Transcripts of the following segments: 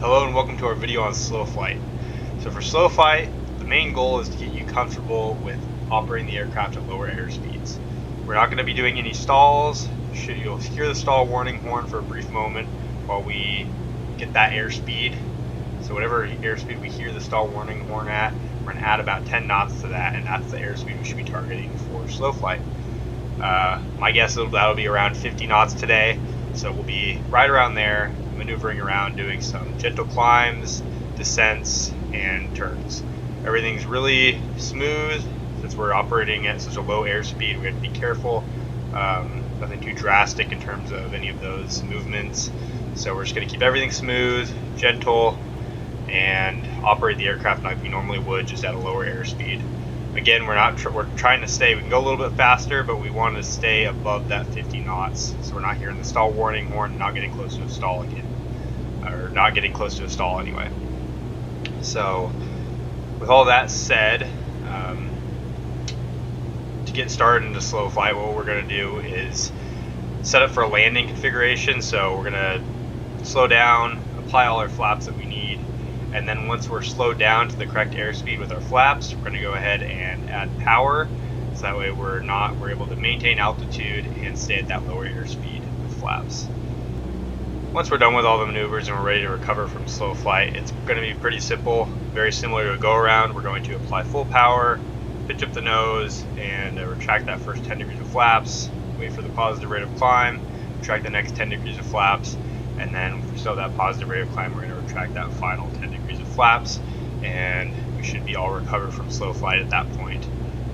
Hello and welcome to our video on slow flight. So for slow flight, the main goal is to get you comfortable with operating the aircraft at lower airspeeds. We're not going to be doing any stalls. You'll hear the stall warning horn for a brief moment while we get that airspeed. So whatever airspeed we hear the stall warning horn at, we're going to add about 10 knots to that, and that's the airspeed we should be targeting for slow flight. My guess is that'll be around 50 knots today, so we'll be right around there, maneuvering around, doing some gentle climbs, descents, and turns. Everything's really smooth. Since we're operating at such a low airspeed, we have to be careful. Nothing too drastic in terms of any of those movements. So we're just going to keep everything smooth, gentle, and operate the aircraft like we normally would, just at a lower airspeed. Again, we're trying to stay. We can go a little bit faster, but we want to stay above that 50 knots, so we're not hearing the stall warning horn, not getting close to a stall again, or not getting close to a stall anyway. So, with all that said, to get started into slow flight, what we're going to do is set up for a landing configuration. So we're going to slow down, apply all our flaps that we need, and then once we're slowed down to the correct airspeed with our flaps, we're going to go ahead and add power, so that way we're able to maintain altitude and stay at that lower airspeed with flaps. Once we're done with all the maneuvers and we're ready to recover from slow flight, it's going to be pretty simple, very similar to a go around. We're going to apply full power, pitch up the nose, and retract that first 10 degrees of flaps, wait for the positive rate of climb, retract the next 10 degrees of flaps, and then if we still have that positive rate of climb, we're going to retract that final 10 degrees of flaps, and we should be all recovered from slow flight at that point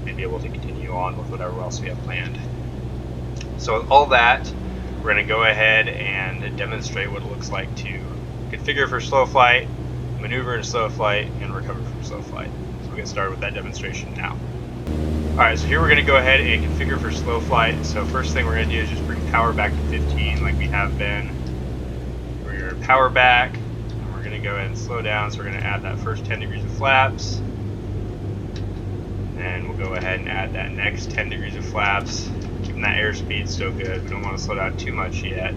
and be able to continue on with whatever else we have planned. So with all that, we're going to go ahead and demonstrate what it looks like to configure for slow flight, maneuver in slow flight, and recover from slow flight. So we'll get started with that demonstration now. Alright, so here we're going to go ahead and configure for slow flight. So first thing we're going to do is just bring power back to 15 like we have been. Bring our power back, and we're going to go ahead and slow down. So we're going to add that first 10 degrees of flaps. And we'll go ahead and add that next 10 degrees of flaps. Keeping that airspeed still good. We don't want to slow down too much yet.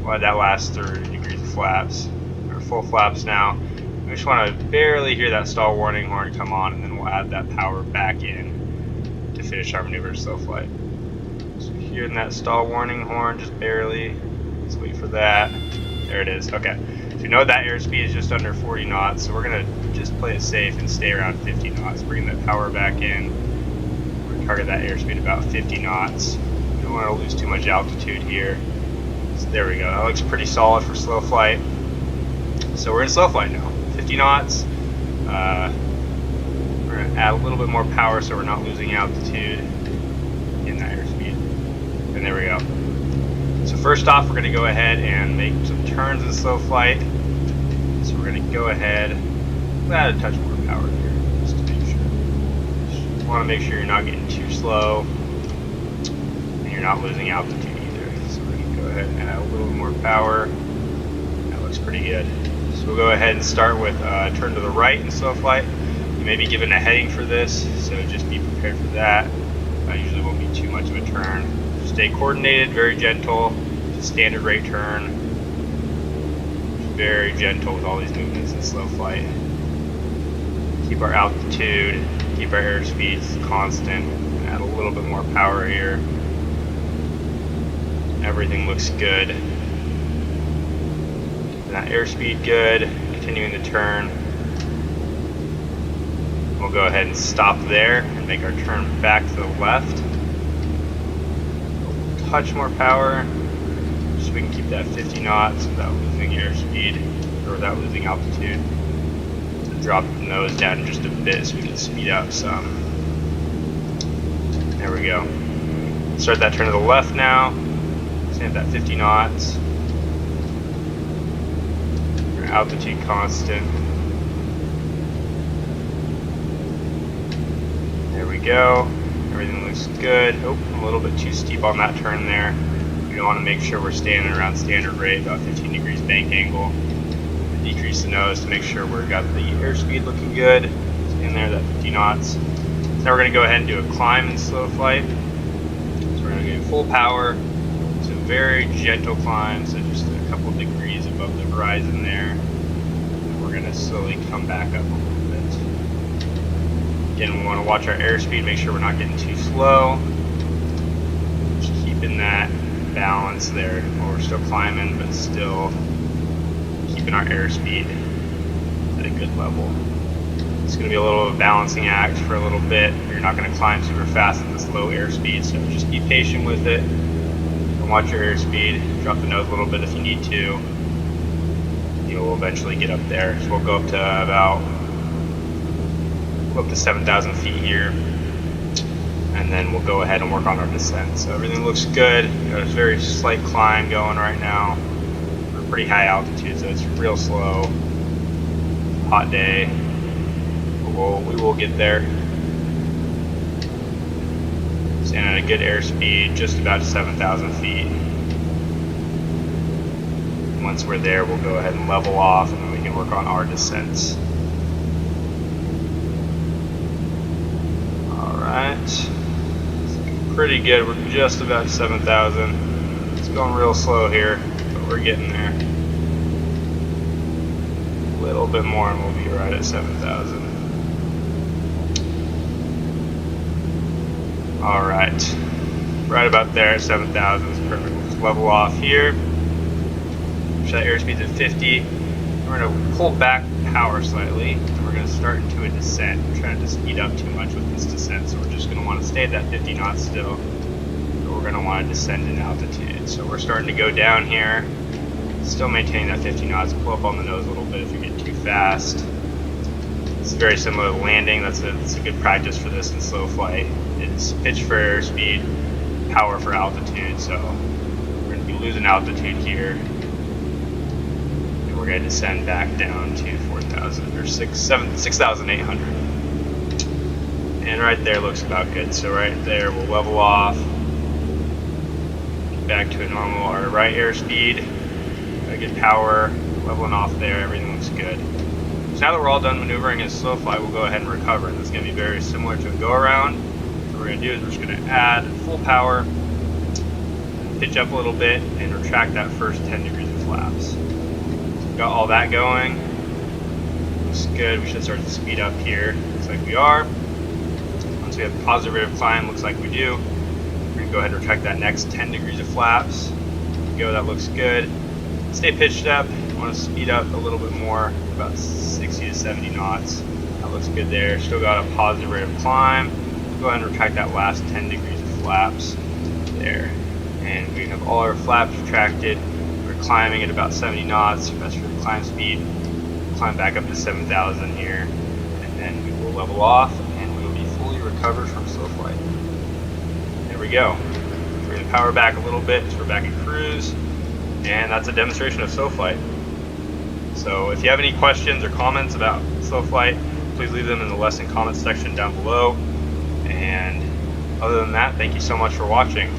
We'll add that last 30 degrees of flaps. Our full flaps now. We just want to barely hear that stall warning horn come on, and then we'll add that power back in to finish our maneuver slow flight. So hearing that stall warning horn just barely. Let's wait for that. There it is. Okay. So you know that airspeed is just under 40 knots, so we're going to just play it safe and stay around 50 knots. Bring that power back in. We're going to target that airspeed about 50 knots. We don't want to lose too much altitude here. So there we go. That looks pretty solid for slow flight. So we're in slow flight now. 50 knots. We're going to add a little bit more power so we're not losing altitude in that airspeed. And there we go. So first off, we're going to go ahead and make some turns in slow flight. So we're going to go ahead, add a touch more power here, just to make sure. Just want to make sure you're not getting too slow and you're not losing altitude either. So we're going to go ahead and add a little more power. That looks pretty good. So we'll go ahead and start with turn to the right in slow flight. You may be given a heading for this, so just be prepared for that. Usually won't be too much of a turn. Stay coordinated, very gentle. Just standard rate turn. Very gentle with all these movements in slow flight. Keep our altitude, keep our airspeeds constant. Add a little bit more power here. Everything looks good. That airspeed good. Continuing the turn. We'll go ahead and stop there and make our turn back to the left. A touch more power, so we can keep that 50 knots without losing airspeed or without losing altitude. So drop the nose down just a bit so we can speed up some. There we go. Start that turn to the left now. Stay at that 50 knots. Our altitude constant. There we go. Everything looks good. Oh, a little bit too steep on that turn there. We want to make sure we're standing around standard rate, about 15 degrees bank angle. Decrease the nose to make sure we've got the airspeed looking good. In there, that 50 knots. So now we're going to go ahead and do a climb in slow flight. So we're going to go full power. So very gentle climb, so just a couple degrees above the horizon there. we're going to slowly come back up a little bit. Again, we want to watch our airspeed, make sure we're not getting too slow. Just keeping that balance there while we're still climbing, but still keeping our airspeed at a good level. It's going to be a little of a balancing act for a little bit. You're not going to climb super fast at this low airspeed, so just be patient with it. And watch your airspeed. Drop the nose a little bit if you need to. You'll eventually get up there. So we'll go up to 7,000 feet here, and then we'll go ahead and work on our descent. So everything looks good. Got a very slight climb going right now. We're pretty high altitude, so it's real slow. Hot day. We will get there. Staying at a good airspeed, just about 7,000 feet. Once we're there, we'll go ahead and level off, and then we can work on our descents. Alright. Pretty good. We're just about 7,000. It's going real slow here, but we're getting there. A little bit more and we'll be right at 7,000. Alright. Right about there at 7,000 is perfect. We'll just level off here. That airspeed's at 50. We're going to pull back power slightly, and we're going to start into a descent. We're trying to speed up too much with this descent, so we're just going to want to stay at that 50 knots still. But we're going to want to descend in altitude. So we're starting to go down here. Still maintaining that 50 knots. Pull up on the nose a little bit if you get too fast. It's very similar to landing. That's a good practice for this in slow flight. It's pitch for airspeed, power for altitude. So we're going to be losing altitude here. We're going to descend back down to 4,000 or 6,800. And right there looks about good. So right there we'll level off. Get back to a normal or right airspeed. Got good power. Leveling off there. Everything looks good. So now that we're all done maneuvering in slow flight, we'll go ahead and recover. This is going to be very similar to a go around. What we're going to do is we're just going to add full power, pitch up a little bit, and retract that first 10 degrees of flaps. Got all that going. Looks good. We should start to speed up here. Looks like we are. Once we have a positive rate of climb, looks like we do. We're going to go ahead and retract that next 10 degrees of flaps. There we go. That looks good. Stay pitched up. Want to speed up a little bit more, about 60 to 70 knots. That looks good there. Still got a positive rate of climb. Go ahead and retract that last 10 degrees of flaps there. And we have all our flaps retracted. Climbing at about 70 knots, that's for the climb speed. Climb back up to 7,000 here, and then we will level off, and we will be fully recovered from slow flight. There we go. We're going to power back a little bit, so we're back in cruise, and that's a demonstration of slow flight. So if you have any questions or comments about slow flight, please leave them in the lesson comments section down below. And other than that, thank you so much for watching.